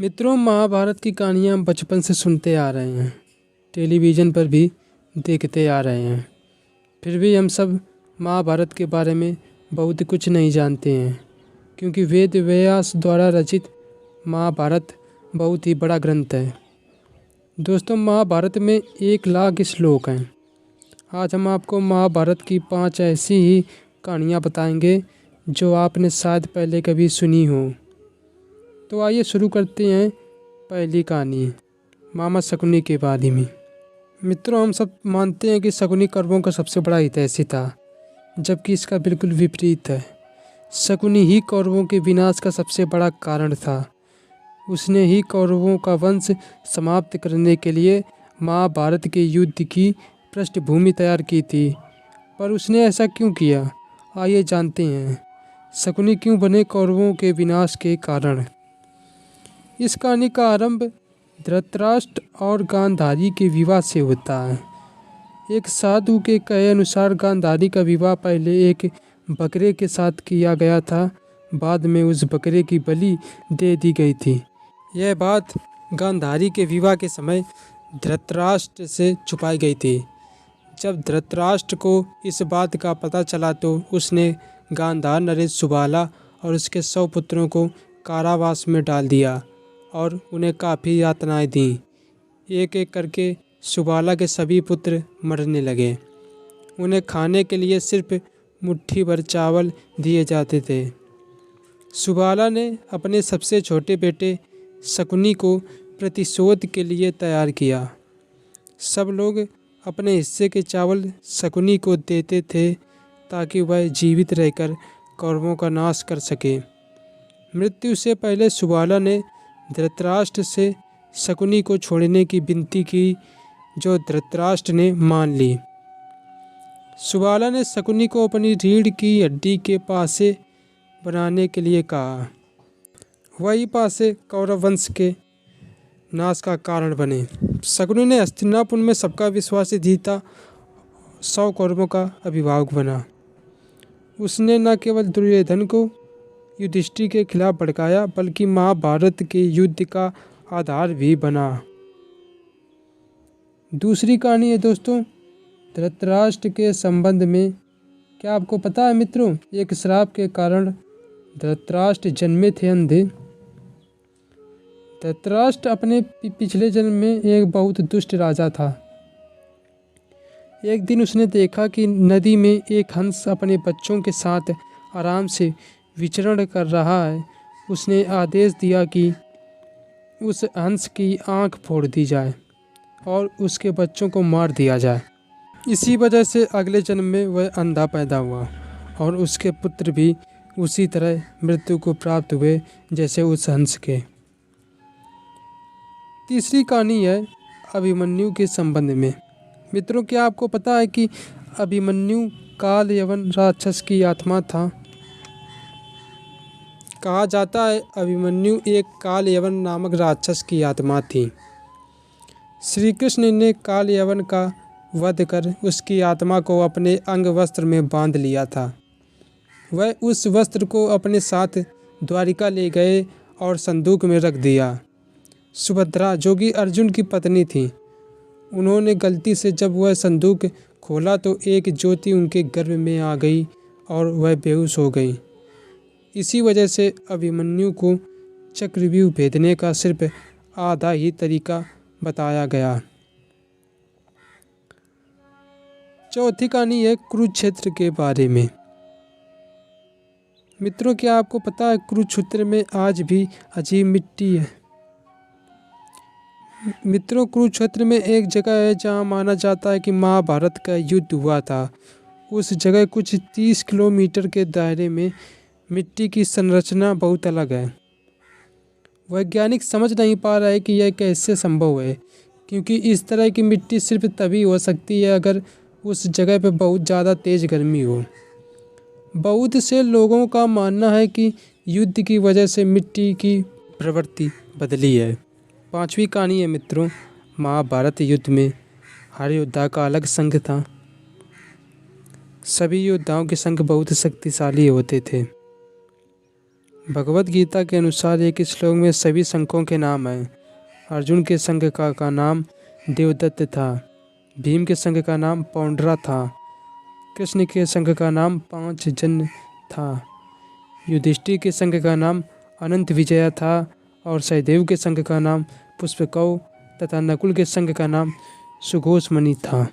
मित्रों, महाभारत की कहानियाँ हम बचपन से सुनते आ रहे हैं, टेलीविज़न पर भी देखते आ रहे हैं। फिर भी हम सब महाभारत के बारे में बहुत कुछ नहीं जानते हैं, क्योंकि वेद व्यास द्वारा रचित महाभारत बहुत ही बड़ा ग्रंथ है। दोस्तों, महाभारत में 1,00,000 श्लोक हैं। आज हम आपको महाभारत की 5 ऐसी ही कहानियाँ बताएंगे जो आपने शायद पहले कभी सुनी हो। तो आइए शुरू करते हैं पहली कहानी, मामा शकुनी के बारे में। मित्रों, हम सब मानते हैं कि शकुनी कौरवों का सबसे बड़ा हितैषी था, जबकि इसका बिल्कुल विपरीत है। शकुनी ही कौरवों के विनाश का सबसे बड़ा कारण था। उसने ही कौरवों का वंश समाप्त करने के लिए महाभारत के युद्ध की पृष्ठभूमि तैयार की थी। पर उसने ऐसा क्यों किया, आइए जानते हैं। शकुनी क्यों बने कौरवों के विनाश के कारण। इस कहानी का आरंभ धृतराष्ट्र और गांधारी के विवाह से होता है। एक साधु के कहे अनुसार गांधारी का विवाह पहले एक बकरे के साथ किया गया था, बाद में उस बकरे की बलि दे दी गई थी। यह बात गांधारी के विवाह के समय धृतराष्ट्र से छुपाई गई थी। जब धृतराष्ट्र को इस बात का पता चला तो उसने गांधार नरेश सुबाला और उसके 100 पुत्रों को कारावास में डाल दिया और उन्हें काफ़ी यातनाएं दी। एक एक करके सुबाला के सभी पुत्र मरने लगे। उन्हें खाने के लिए सिर्फ मुट्ठी भर चावल दिए जाते थे। सुबाला ने अपने सबसे छोटे बेटे शकुनी को प्रतिशोध के लिए तैयार किया। सब लोग अपने हिस्से के चावल शकुनी को देते थे ताकि वह जीवित रहकर कौरवों का नाश कर सके। मृत्यु से पहले सुबाला ने धृतराष्ट्र से शकुनी को छोड़ने की विनती की, जो धृतराष्ट्र ने मान ली। सुबाला ने शकुनी को अपनी रीढ़ की हड्डी के पासे बनाने के लिए कहा। वही पासे कौरव वंश के नाश का कारण बने। शकुनी ने हस्तिनापुर में सबका विश्वास जीता, 100 कौरवों का अभिभावक बना। उसने न केवल दुर्योधन को युधिष्ठिर के खिलाफ भड़काया, बल्कि महाभारत के युद्ध का आधार भी बना। दूसरी कहानी है दोस्तों, धृतराष्ट्र के संबंध में। क्या आपको पता है मित्रों, एक श्राप के कारण धृतराष्ट्र जन्मे थे अंधे। धृतराष्ट्र अपने पिछले जन्म में एक बहुत दुष्ट राजा था। एक दिन उसने देखा कि नदी में एक हंस अपने बच्चों के साथ आराम से विचरण कर रहा है। उसने आदेश दिया कि उस हंस की आंख फोड़ दी जाए और उसके बच्चों को मार दिया जाए। इसी वजह से अगले जन्म में वह अंधा पैदा हुआ और उसके पुत्र भी उसी तरह मृत्यु को प्राप्त हुए जैसे उस हंस के। तीसरी कहानी है अभिमन्यु के संबंध में। मित्रों, क्या आपको पता है कि अभिमन्यु काल यवन राक्षस की आत्मा था। कहा जाता है अभिमन्यु एक काल यवन नामक राक्षस की आत्मा थी। श्री कृष्ण ने काल यवन का वध कर उसकी आत्मा को अपने अंग वस्त्र में बांध लिया था। वह उस वस्त्र को अपने साथ द्वारिका ले गए और संदूक में रख दिया। सुभद्रा, जो कि अर्जुन की पत्नी थी, उन्होंने गलती से जब वह संदूक खोला तो एक ज्योति उनके गर्भ में आ गई और वह बेहोश हो गई। इसी वजह से अभिमन्यु को चक्रव्यूह भेदने का सिर्फ आधा ही तरीका बताया गया। चौथी कहानी है कुरुक्षेत्र के बारे में। मित्रों, क्या आपको पता है कुरुक्षेत्र में आज भी अजीब मिट्टी है। मित्रों, कुरुक्षेत्र में एक जगह है जहां माना जाता है कि महाभारत का युद्ध हुआ था। उस जगह कुछ 30 किलोमीटर के दायरे में मिट्टी की संरचना बहुत अलग है। वैज्ञानिक समझ नहीं पा रहा है कि यह कैसे संभव है, क्योंकि इस तरह की मिट्टी सिर्फ तभी हो सकती है अगर उस जगह पर बहुत ज़्यादा तेज़ गर्मी हो। बहुत से लोगों का मानना है कि युद्ध की वजह से मिट्टी की प्रवृत्ति बदली है। पांचवी कहानी है मित्रों, महाभारत युद्ध में हर योद्धा का अलग संघ था। सभी योद्धाओं के संघ बहुत शक्तिशाली होते थे। भगवत गीता के अनुसार एक श्लोक में सभी संघों के नाम हैं। अर्जुन के संघ का नाम देवदत्त था। भीम के संघ का नाम पौंड्रा था। कृष्ण के संघ का नाम पांचजन्य था। युधिष्ठिर के संघ का नाम अनंत विजया था और सहदेव के संघ का नाम पुष्पकौ तथा नकुल के संघ का नाम सुघोषमणि था।